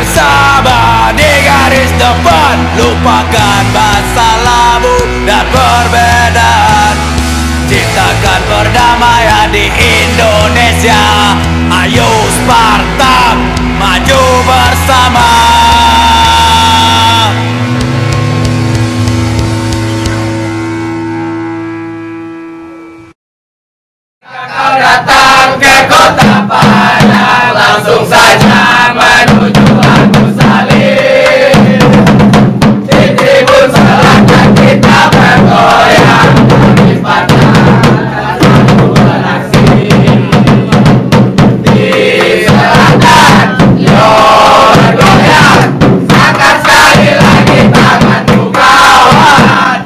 bersama di garis depan, lupakan masa lalu dan perbedaan. Ciptakan perdamaian di Indonesia. Ayo Spartak, maju bersama. Kau datang ke kota Padang, langsung saja menuju Agus Salim. Di tribun selatan kita bergoyang, di Padang satu beraksi. Di selatan yo bergoyang, angkat sekali lagi tanganmu kawan.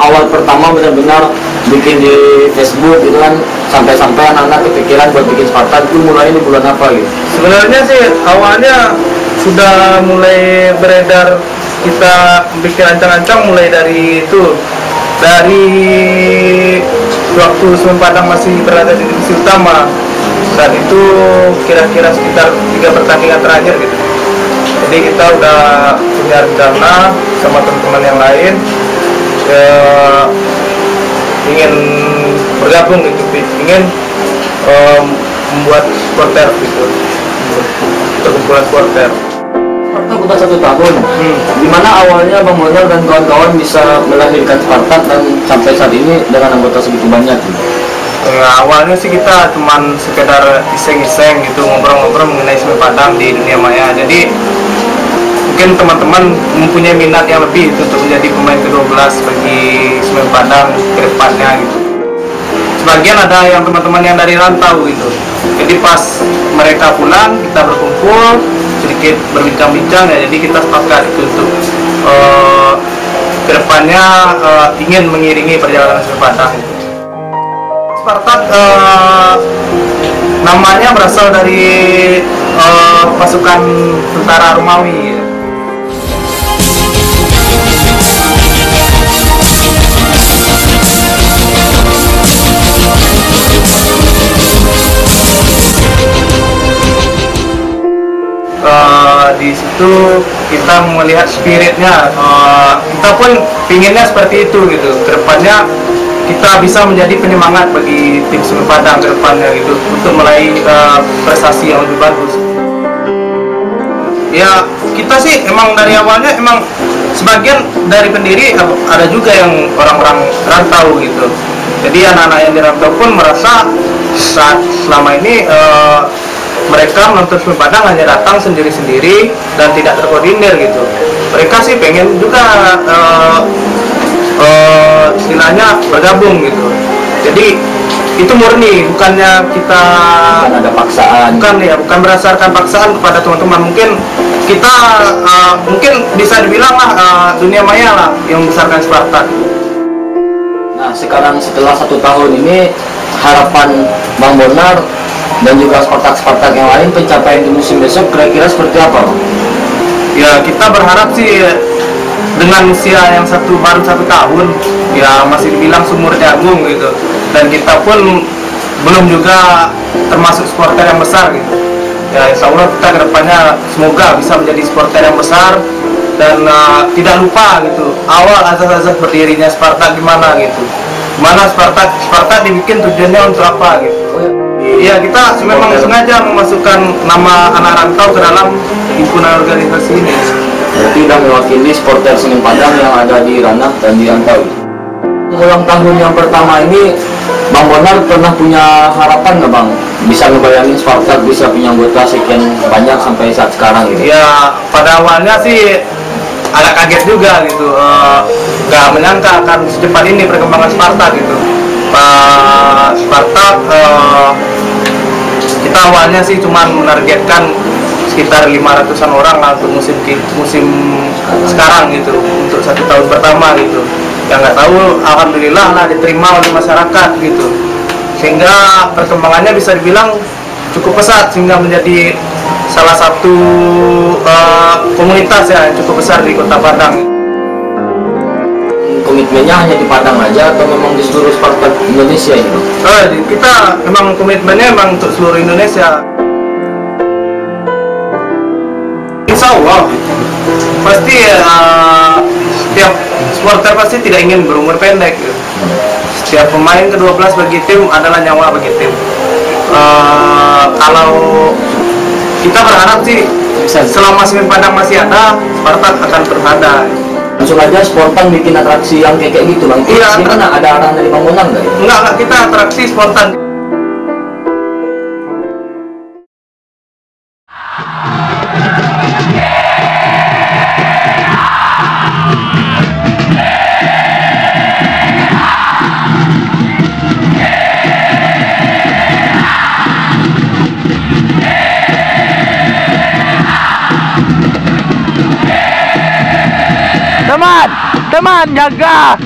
Awal pertama benar-benar bikin di Facebook gitu kan, sampai anak-anak kepikiran buat bikin Spartak itu mulai di bulan apa gitu? Sebenarnya sih awalnya sudah mulai beredar, kita bikin ancang-ancang mulai dari itu, dari waktu Semen Padang masih berada di divisi utama. Saat itu kira-kira sekitar 3 pertandingan terakhir gitu. Jadi kita udah punya rencana sama teman-teman yang lain, ingin bergabung gitu, ingin membuat supporter gitu, perkumpulan supporter. Spartak udah 1 tahun, dimana awalnya Bang Bonar dan kawan-kawan bisa melahirkan Spartak dan sampai saat ini dengan anggota segitu banyak gitu. Awalnya sih kita cuman sekedar iseng-iseng gitu, ngobrol-ngobrol mengenai Semen Padang di dunia maya. Jadi mungkin teman-teman mempunyai minat yang lebih itu untuk menjadi pemain ke-12 bagi Semen Padang ke depannya gitu. Sebagian ada yang teman-teman yang dari rantau gitu. Jadi pas mereka pulang, kita berkumpul, sedikit berbincang-bincang ya. Jadi kita sepakat itu untuk ke depannya ingin mengiringi perjalanan Semen Padang gitu. Spartak namanya berasal dari pasukan tentara Romawi gitu. Di situ kita melihat spiritnya, kita pun pinginnya seperti itu gitu. Kedepannya kita bisa menjadi penyemangat bagi tim Semen Padang kedepannya gitu, untuk meraih prestasi yang lebih bagus. Ya kita sih emang dari awalnya emang sebagian dari pendiri ada juga yang orang-orang rantau gitu. Jadi anak-anak yang di rantau pun merasa saat selama ini mereka menonton Semen Padang hanya datang sendiri-sendiri dan tidak terkoordinir gitu. Mereka sih pengen juga istilahnya bergabung gitu. Jadi itu murni, bukannya kita Bukan ada paksaan. bukan berdasarkan paksaan kepada teman-teman. Mungkin kita mungkin bisa dibilang lah dunia maya lah yang membesarkan Spartak. Nah sekarang setelah 1 tahun ini, harapan Bang Bonar dan juga Spartak yang lain pencapaian di musim besok kira-kira seperti apa, Bang? Ya kita berharap sih dengan usia yang baru 1 tahun, ya masih dibilang sumur jagung gitu, dan kita pun belum juga termasuk supporter yang besar gitu. Ya insya Allah kita kedepannya semoga bisa menjadi supporter yang besar, dan tidak lupa gitu awal asas-asas berdirinya Spartak gimana gitu, gimana Spartak dibikin tujuannya untuk apa gitu. Iya, kita memang sengaja memasukkan nama anak rantau ke dalam himpunan organisasi ini. Berarti sudah mewakili supporter Semen Padang yang ada di ranah dan di rantau. Ulang tahun yang pertama ini Bang Bonar pernah punya harapan nggak Bang? Bisa ngebayangin Spartak bisa punya anggota sekian banyak sampai saat sekarang gitu? Ya pada awalnya sih agak kaget juga gitu, nggak menyangka akan secepat ini perkembangan Spartak gitu. Spartak kita awalnya sih cuma menargetkan sekitar 500-an orang lah untuk musim sekarang gitu, untuk 1 tahun pertama gitu. Yang nggak tahu alhamdulillah lah diterima oleh masyarakat gitu, sehingga perkembangannya bisa dibilang cukup pesat sehingga menjadi salah satu komunitas ya yang cukup besar di Kota Padang. Komitmennya hanya di Padang aja atau memang di seluruh Spartak Indonesia ini Bang? Kita memang komitmennya memang untuk seluruh Indonesia. Insya Allah pasti setiap supporter pasti tidak ingin berumur pendek. Setiap pemain ke-12 bagi tim adalah nyawa bagi tim. Kalau kita berharap sih selama Semen Padang masih ada, Spartak akan terus ada. Langsung aja spontan bikin atraksi yang kayak gitu Bang? Iya, gimana? Ada arahan dari Bang Bonar nggak ya? Enggak, kita atraksi spontan. Teman, jaga.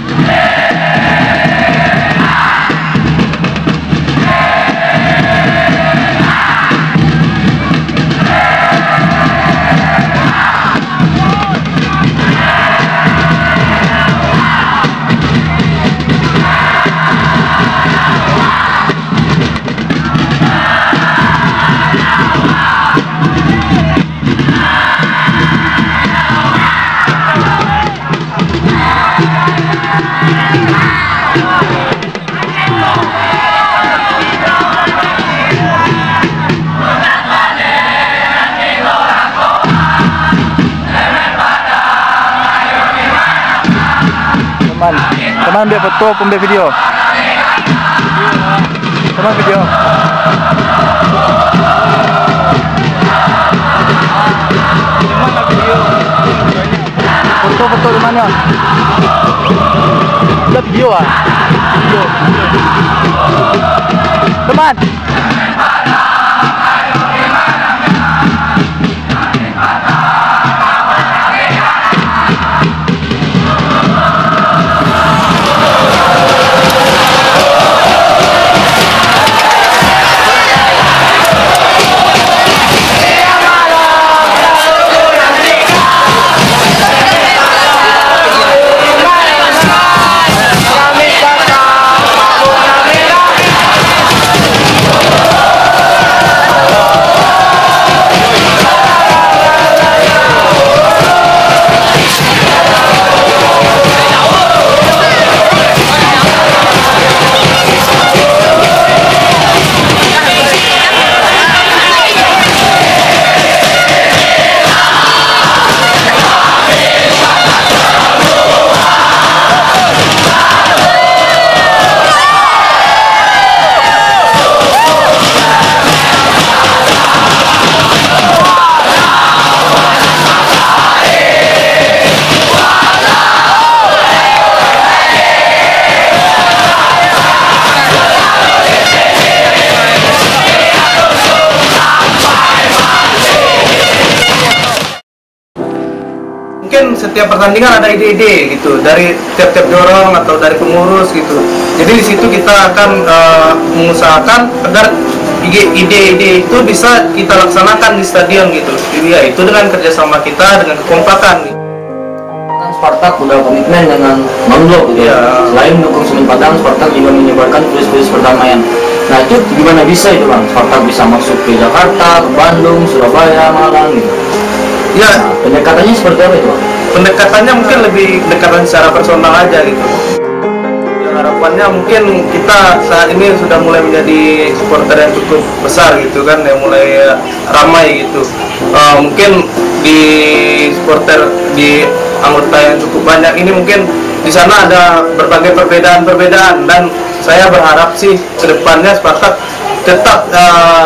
Teman ambil foto, ambil video. Teman video. Foto di mana? Ada video ah. Video. Teman. Mungkin setiap pertandingan ada ide-ide gitu dari tiap-tiap dorong atau dari pengurus gitu. Jadi di situ kita akan mengusahakan agar ide-ide itu bisa kita laksanakan di stadion gitu. Jadi ya itu dengan kerjasama kita, dengan kekompakan. Kan Spartak udah komitmen dengan non-blok gitu. Iya. Selain mendukung Semen Padang, Spartak juga menyebarkan tulis-tulis perdamaian. Nah itu gimana bisa itu Bang? Spartak bisa masuk ke Jakarta, ke Bandung, Surabaya, Malang gitu. Ya, Nah, pendekatannya seperti apa itu Bang? pendekatannya mungkin lebih pendekatan secara personal aja gitu. Ya, harapannya mungkin kita saat ini sudah mulai menjadi supporter yang cukup besar gitu kan, yang mulai ramai gitu. Mungkin di supporter, di anggota yang cukup banyak ini mungkin di sana ada berbagai perbedaan-perbedaan, dan saya berharap sih kedepannya Spartak tetap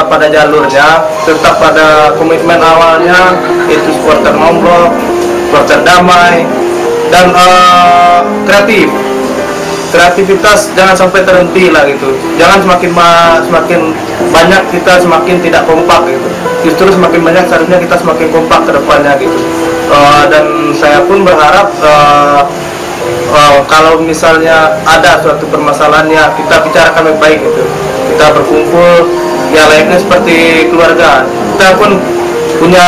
pada jalurnya, tetap pada komitmen awalnya, yaitu supporter nomblok, supporter damai, dan kreativitas jangan sampai terhenti lah gitu. Jangan semakin banyak kita semakin tidak kompak gitu. Justru semakin banyak seharusnya kita semakin kompak ke depannya gitu. Dan saya pun berharap kalau misalnya ada suatu permasalahannya, kita bicarakan baik-baik gitu. Kita berkumpul ya layaknya seperti keluarga. Kita pun punya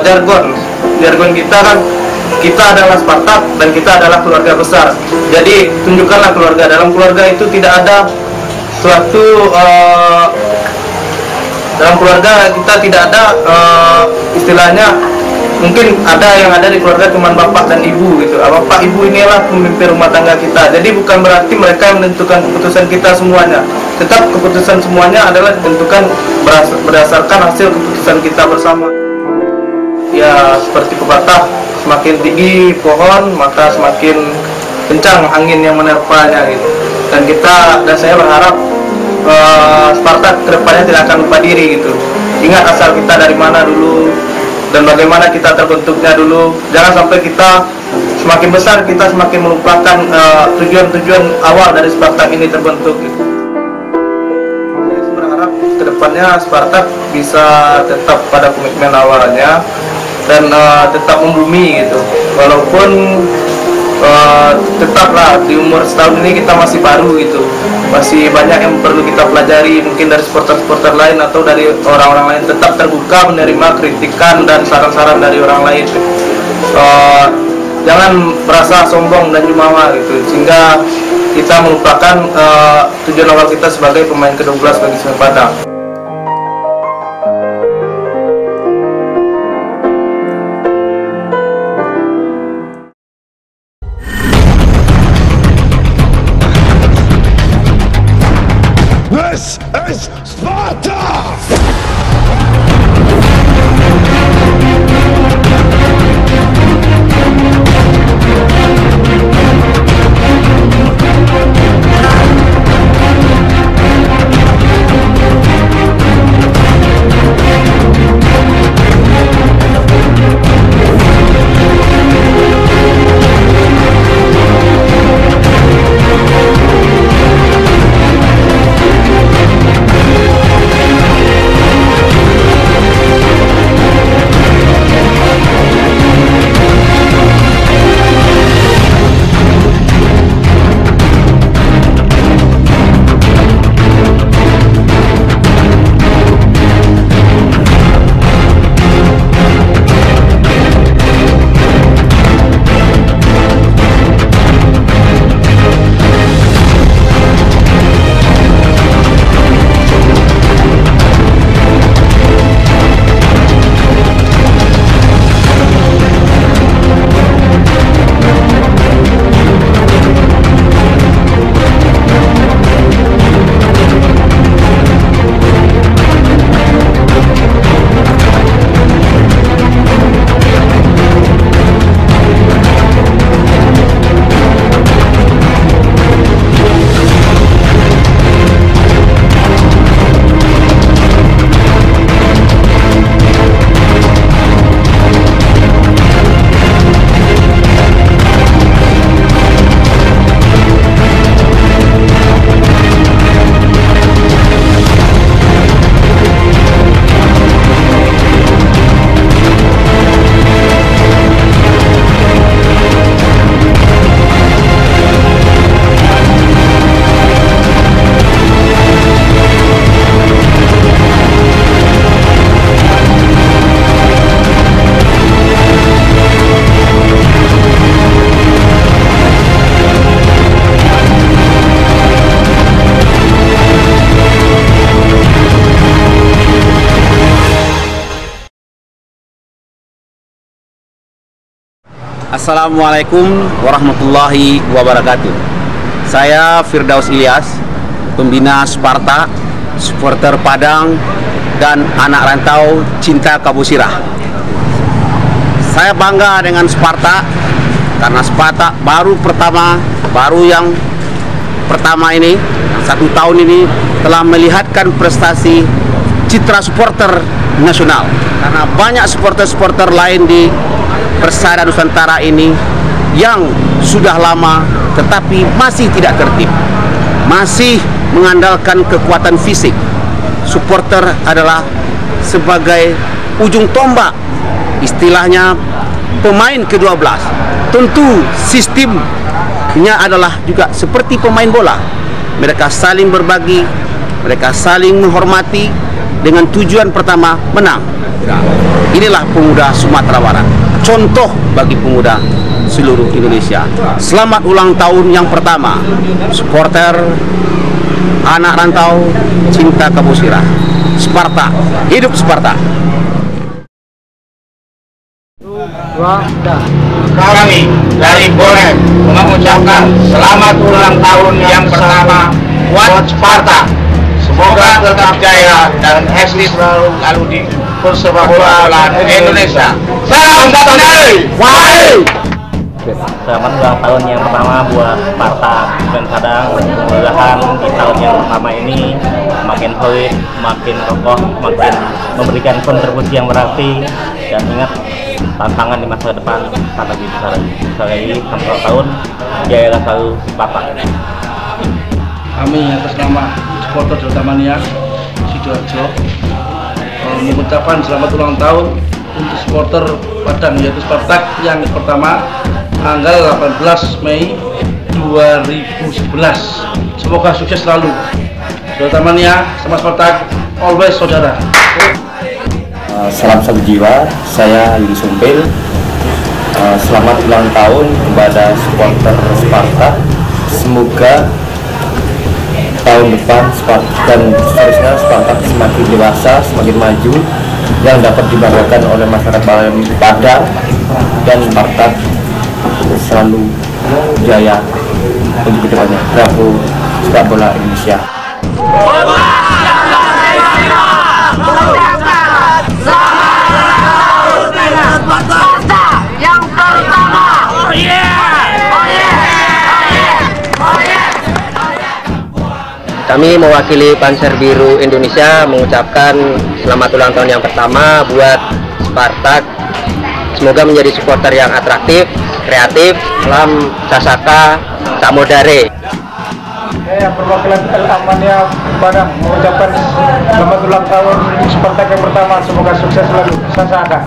jargon kita kan, kita adalah Spartak dan kita adalah keluarga besar. Jadi tunjukkanlah keluarga. Dalam keluarga itu tidak ada suatu dalam keluarga kita tidak ada istilahnya, mungkin ada yang ada di keluarga cuma bapak dan ibu gitu. Bapak ibu inilah pemimpin rumah tangga kita. Jadi bukan berarti mereka yang menentukan keputusan kita semuanya. Tetap keputusan semuanya adalah ditentukan berdasarkan hasil keputusan kita bersama. Ya seperti pepatah, semakin tinggi pohon maka semakin kencang angin yang menerpanya gitu. Dan saya berharap Spartak kedepannya tidak akan lupa diri gitu. Ingat asal kita dari mana dulu dan bagaimana kita terbentuknya dulu. Jangan sampai kita semakin besar kita semakin melupakan tujuan-tujuan awal dari Spartak ini terbentuk gitu. Saya berharap kedepannya Spartak bisa tetap pada komitmen awalnya dan tetap membumi gitu. Walaupun tetaplah di umur setahun ini kita masih baru gitu, masih banyak yang perlu kita pelajari, mungkin dari supporter-supporter lain atau dari orang-orang lain. Tetap terbuka menerima kritikan dan saran-saran dari orang lain. Jangan merasa sombong dan jumawa gitu, sehingga kita melupakan tujuan awal kita sebagai pemain ke-12 bagi Semen Padang. This is Sparta! Assalamualaikum warahmatullahi wabarakatuh. Saya Firdaus Ilyas, pembina Sparta, supporter Padang, dan anak rantau cinta Kabusirah. Saya bangga dengan Sparta karena Sparta baru yang pertama ini, 1 tahun ini telah melihatkan prestasi citra supporter nasional, karena banyak supporter-supporter lain di Persada Nusantara ini yang sudah lama tetapi masih tidak tertib, masih mengandalkan kekuatan fisik. Supporter adalah sebagai ujung tombak, istilahnya pemain ke-12. Tentu sistemnya adalah juga seperti pemain bola. Mereka saling berbagi, mereka saling menghormati dengan tujuan pertama menang. Inilah pemuda Sumatera Barat, contoh bagi pemuda seluruh Indonesia. Selamat ulang tahun yang pertama, supporter anak rantau cinta Kabusirah. Sparta, hidup Sparta. Kami dari Bonek mengucapkan selamat ulang tahun yang pertama buat Sparta. Semoga tetap jaya dan eksis selalu di persepak bolaan Indonesia. Salam satu dari Wahai. Selamat ulang tahun yang pertama buat Sparta dan Padang. Mudah-mudahan di tahun yang pertama ini makin solid, makin kokoh, makin memberikan kontribusi yang berarti. Dan ingat, tantangan di masa depan akan lebih besar lagi. Sekali lagi, selamat tahun, jayalah selalu Sparta. Kami atas nama supporter Jotamania Sidoarjo mengucapkan selamat ulang tahun untuk supporter Padang, yaitu Spartak yang pertama tanggal 18 Mei 2011. Semoga sukses selalu. Jotamania sama Spartak, always saudara. Salam satu jiwa, saya Yudi Sumpil. Selamat ulang tahun kepada supporter Sparta. Semoga tahun depan Sparta dan seterusnya Sparta semakin dewasa, semakin maju, yang dapat dibanggakan oleh masyarakat Padang, dan Sparta selalu jaya untuk kedepannya. Bravo sepak bola Indonesia. Kami mewakili Panser Biru Indonesia mengucapkan selamat ulang tahun yang pertama buat Spartak. Semoga menjadi supporter yang atraktif, kreatif, salam Sasaka, Samodare. Perwakilan Tamannya Padang mengucapkan selamat ulang tahun Spartak yang pertama. Semoga sukses selalu. Sasaka.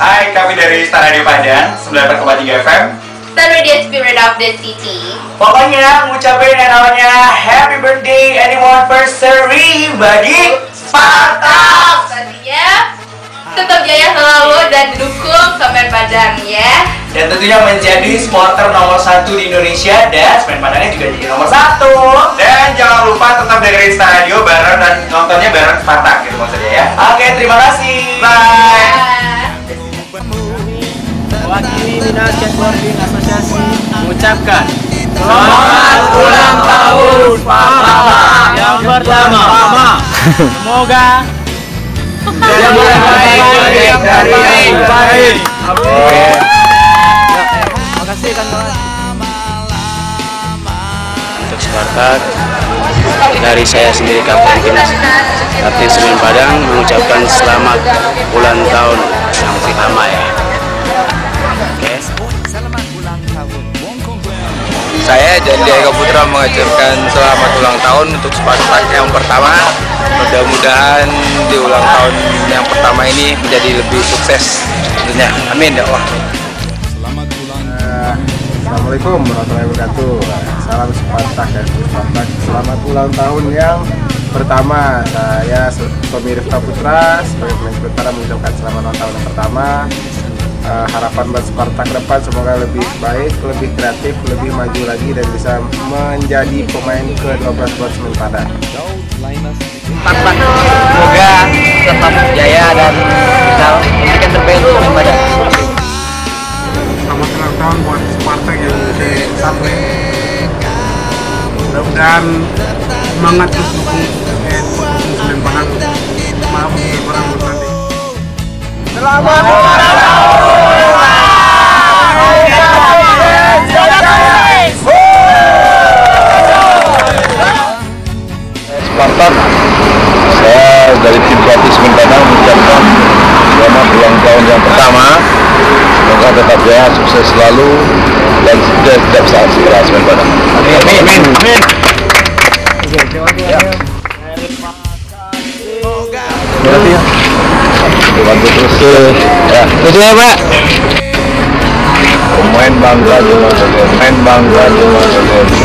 Hai, kami dari Star Radio Padang 94,3 FM. Star Radio Spirit of the City. Pokoknya ngucapin yang namanya happy birthday anniversary bagi Sparta. Pastinya tetap jaya selalu dan dukung Semen Padang ya. Dan tentunya menjadi supporter nomor 1 di Indonesia, dan Semen Padangnya juga jadi nomor 1. Dan jangan lupa tetap dengerin Star Radio bareng dan nontonnya bareng Sparta gitu maksudnya ya. Oke, terima kasih. Bye. Mewakili Dinas Catwalking Asosiasi mengucapkan Selamat ulang tahun Sparta yang pertama. Semoga jadi yang terbaik. Makasih kan kawan. Untuk Spartak, dari saya sendiri Kapten Timnas Kapten Semen Padang mengucapkan selamat ulang tahun yang pertama ya. Saya Jandi Eka Putra mengucapkan selamat ulang tahun untuk Spartak yang pertama. Mudah-mudahan di ulang tahun yang pertama ini menjadi lebih sukses tentunya. Amin ya Allah. Assalamualaikum warahmatullahi wabarakatuh. Salam Spartak dan Spartak. Selamat ulang tahun yang pertama. Saya Tommy Rifka Putra sebagai pemain sementara mengucapkan selamat ulang tahun yang pertama. Harapan buat Spartak ke depan semoga lebih baik, lebih kreatif, lebih maju lagi dan bisa menjadi pemain ke-12 buat Semen Padang. Spartak semoga tetap jaya dan bisa memberikan terbaik untuk Semen Padang. Selamat ulang tahun buat Spartak yang ke-1. Mudah-mudahan semangat terus dukung Semen Padang. Maaf Semen Padang buat nanti. Selamat ulang tahun. ya sukses selalu dan tidak bisa segera Semen Padang. Amin. Berarti ya. Bantu terus ya. Terus ya Pak. Pemain bangga Jumat, pemain bangga Jumat.